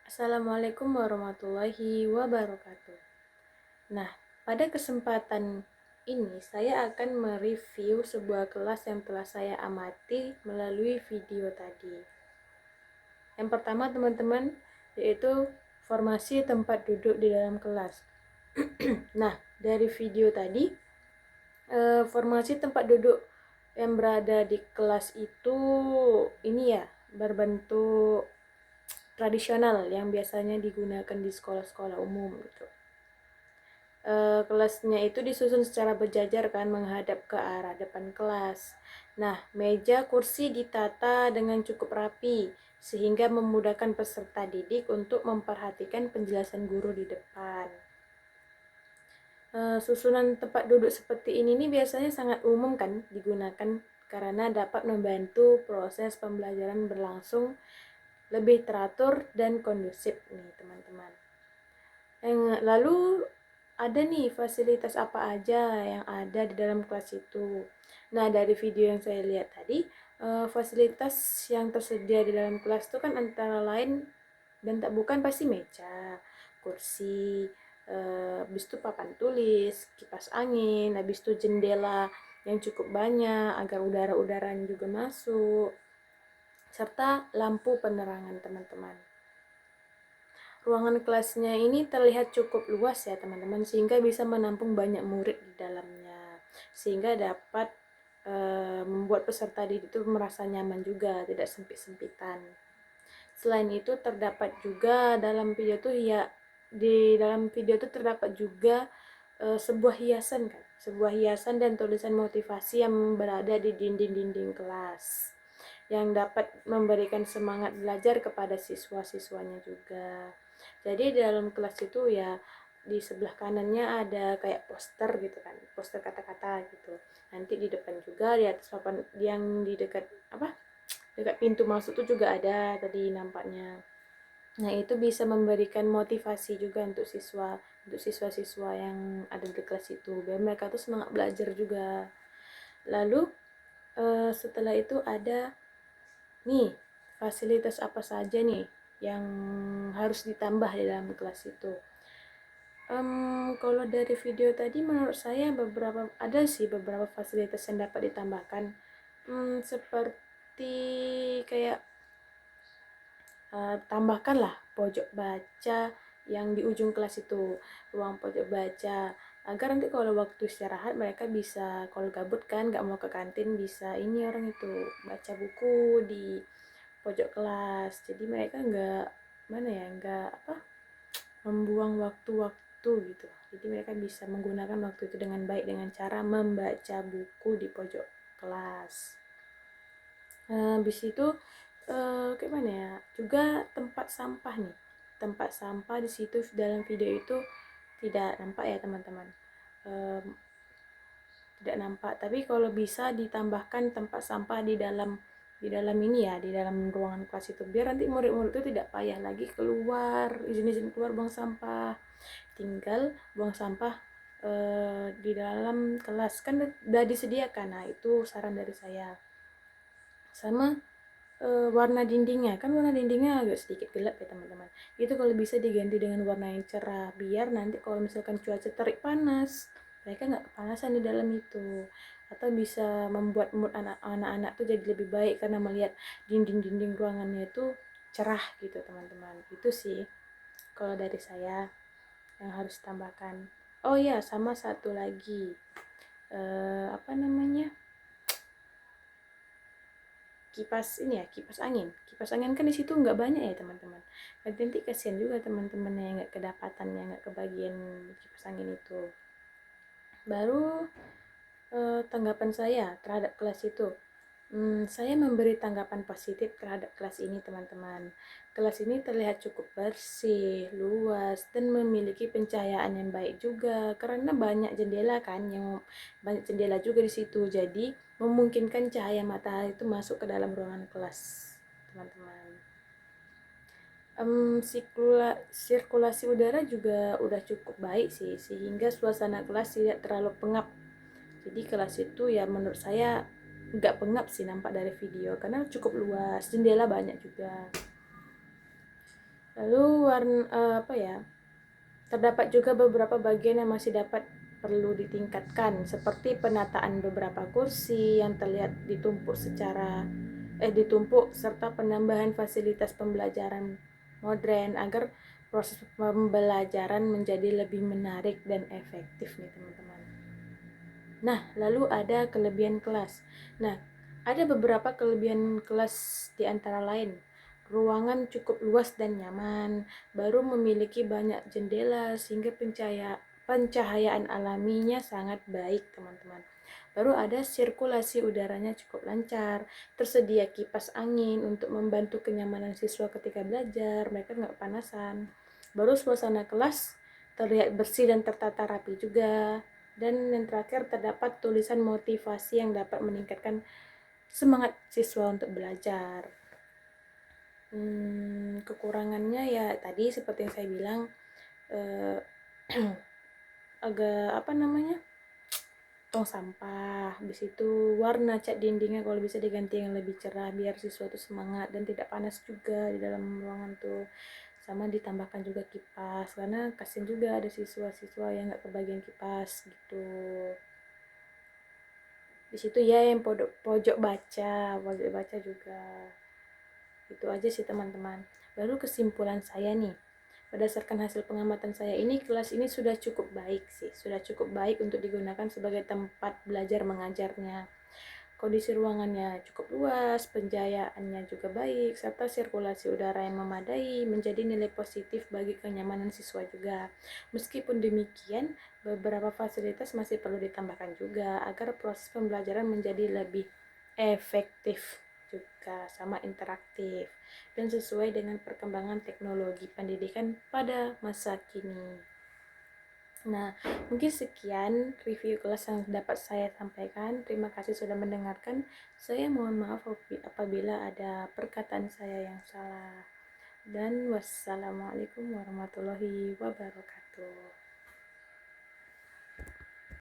Assalamualaikum warahmatullahi wabarakatuh. Nah, pada kesempatan ini saya akan mereview sebuah kelas yang telah saya amati melalui video tadi. Yang pertama teman-teman, yaitu formasi tempat duduk di dalam kelas. Nah, dari video tadi, formasi tempat duduk yang berada di kelas itu ini ya, berbentuk tradisional yang biasanya digunakan di sekolah-sekolah umum gitu. Kelasnya itu disusun secara berjajar kan, menghadap ke arah depan kelas. Nah, meja kursi ditata dengan cukup rapi sehingga memudahkan peserta didik untuk memperhatikan penjelasan guru di depan. Susunan tempat duduk seperti ini nih biasanya sangat umum kan digunakan karena dapat membantu proses pembelajaran berlangsung lebih teratur dan kondusif nih teman-teman. Lalu ada nih fasilitas apa aja yang ada di dalam kelas itu. Nah, dari video yang saya lihat tadi, fasilitas yang tersedia di dalam kelas itu kan antara lain dan tak bukan pasti meja, kursi, habis itu papan tulis, kipas angin, habis itu jendela yang cukup banyak agar udara-udaranya juga masuk, serta lampu penerangan teman-teman. Ruangan kelasnya ini terlihat cukup luas ya teman-teman, sehingga bisa menampung banyak murid di dalamnya, sehingga dapat membuat peserta didik itu merasa nyaman juga, tidak sempit-sempitan. Selain itu terdapat juga dalam video itu ya, di dalam video itu terdapat juga sebuah hiasan kan, sebuah hiasan dan tulisan motivasi yang berada di dinding-dinding kelas, yang dapat memberikan semangat belajar kepada siswa-siswanya juga. Jadi di dalam kelas itu ya di sebelah kanannya ada kayak poster gitu kan, poster kata-kata gitu. Nanti di depan juga di atas papan yang di dekat dekat pintu masuk tuh juga ada tadi nampaknya. Nah, itu bisa memberikan motivasi juga untuk siswa-siswa yang ada di kelas itu, biar mereka tuh semangat belajar juga. Lalu setelah itu ada nih fasilitas apa saja nih yang harus ditambah di dalam kelas itu. Kalau dari video tadi menurut saya ada sih beberapa fasilitas yang dapat ditambahkan, seperti kayak tambahkanlah pojok baca yang di ujung kelas itu, ruang pojok baca, agar nanti kalau waktu istirahat mereka bisa, kalau gabut kan nggak mau ke kantin, bisa ini orang itu baca buku di pojok kelas. Jadi mereka nggak membuang waktu-waktu gitu. Jadi mereka bisa menggunakan waktu itu dengan baik dengan cara membaca buku di pojok kelas. Habis itu kayak mana ya? Juga tempat sampah nih. Tempat sampah di situ dalam video itu tidak nampak ya teman-teman. Tidak nampak. Tapi kalau bisa ditambahkan tempat sampah di dalam ini ya, di dalam ruangan kelas itu, biar nanti murid-murid itu tidak payah lagi keluar, izin-izin keluar buang sampah, tinggal buang sampah di dalam kelas kan udah disediakan. Nah, itu saran dari saya. Sama warna dindingnya, kan warna dindingnya agak sedikit gelap ya teman-teman, itu kalau bisa diganti dengan warna yang cerah, biar nanti kalau misalkan cuaca terik panas mereka nggak kepanasan di dalam itu. Atau bisa membuat mood anak-anak tuh jadi lebih baik karena melihat dinding-dinding ruangannya itu cerah gitu teman-teman. Itu sih kalau dari saya yang harus tambahkan. Oh ya, sama satu lagi, apa namanya, kipas angin kan di situ nggak banyak ya teman-teman. Nanti kasihan juga teman-teman yang nggak kedapatan, yang nggak kebagian kipas angin itu. Baru tanggapan saya terhadap kelas itu, saya memberi tanggapan positif terhadap kelas ini teman-teman. Kelas ini terlihat cukup bersih, luas, dan memiliki pencahayaan yang baik juga karena banyak jendela kan, yang banyak jendela juga di situ. Jadi memungkinkan cahaya matahari itu masuk ke dalam ruangan kelas, teman-teman. Sirkulasi udara juga udah cukup baik sih, sehingga suasana kelas tidak terlalu pengap. Jadi kelas itu ya menurut saya nggak pengap sih nampak dari video, karena cukup luas, jendela banyak juga. Lalu terdapat juga beberapa bagian yang masih dapat perlu ditingkatkan, seperti penataan beberapa kursi yang terlihat ditumpuk serta penambahan fasilitas pembelajaran modern agar proses pembelajaran menjadi lebih menarik dan efektif nih teman-teman. Nah, lalu ada kelebihan kelas. Nah, ada beberapa kelebihan kelas di antara lain. Ruangan cukup luas dan nyaman, baru memiliki banyak jendela sehingga pencahayaan alaminya sangat baik, teman-teman. Baru ada sirkulasi udaranya cukup lancar, tersedia kipas angin untuk membantu kenyamanan siswa ketika belajar, mereka nggak panasan. Baru suasana kelas terlihat bersih dan tertata rapi juga. Dan yang terakhir terdapat tulisan motivasi yang dapat meningkatkan semangat siswa untuk belajar. Kekurangannya ya tadi seperti yang saya bilang, eh, agak tong sampah. Habis itu warna cat dindingnya kalau bisa diganti yang lebih cerah biar siswa itu semangat dan tidak panas juga di dalam ruangan tuh. Sama ditambahkan juga kipas karena kasian juga ada siswa-siswa yang nggak kebagian kipas gitu. Di situ ya yang pojok baca juga. Itu aja sih teman-teman. Baru kesimpulan saya nih, berdasarkan hasil pengamatan saya ini, kelas ini sudah cukup baik sih, sudah cukup baik untuk digunakan sebagai tempat belajar mengajarnya. Kondisi ruangannya cukup luas, pencahayaannya juga baik, serta sirkulasi udara yang memadai menjadi nilai positif bagi kenyamanan siswa juga. Meskipun demikian, beberapa fasilitas masih perlu ditambahkan juga agar proses pembelajaran menjadi lebih efektif juga sama interaktif dan sesuai dengan perkembangan teknologi pendidikan pada masa kini. Nah, mungkin sekian review kelas yang dapat saya sampaikan. Terima kasih sudah mendengarkan. Saya mohon maaf apabila ada perkataan saya yang salah. Dan wassalamualaikum warahmatullahi wabarakatuh.